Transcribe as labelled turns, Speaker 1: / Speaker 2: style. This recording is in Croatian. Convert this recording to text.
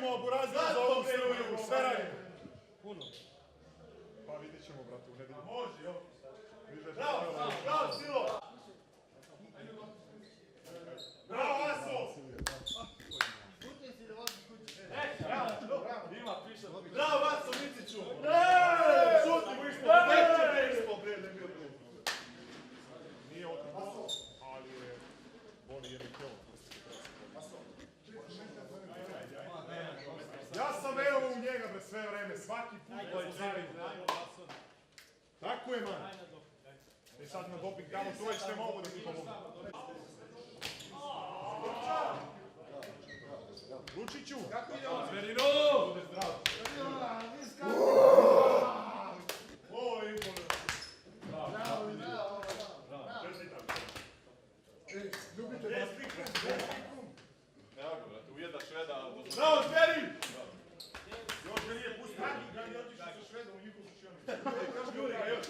Speaker 1: radimo, Burazir, za ovu Srbiju, sve radimo.
Speaker 2: Puno.
Speaker 1: Pa vidjet ćemo, brate, u nedjelju.
Speaker 3: Može, jo.
Speaker 1: Bravo,
Speaker 3: bravo, Silo! Bravo, Vaso! Bravo, Vaso, Miciću! Šuti mu ispod, neće ispod,
Speaker 1: nije otpao, ali je boli jedan kilo. Ja sam evo u njega, bre, sve vreme, svaki put da uzarim. Tako je, man. I sad na doping tamo, to već ne mogu da ti pomogu. Lučiću!
Speaker 3: Kako ide ovo?
Speaker 2: Zverino!
Speaker 1: Bude zdrav. Ovo je impono.
Speaker 3: Bravo, bravo.
Speaker 1: Ljubite vas.
Speaker 4: Evo ga, brate, ujeda Šveda.
Speaker 3: Bravo, Zveri!
Speaker 1: Još ga nije pustio.
Speaker 3: Kako ga je otišao sa Švedom u njihovu šućanu? Kaži Jurija, još.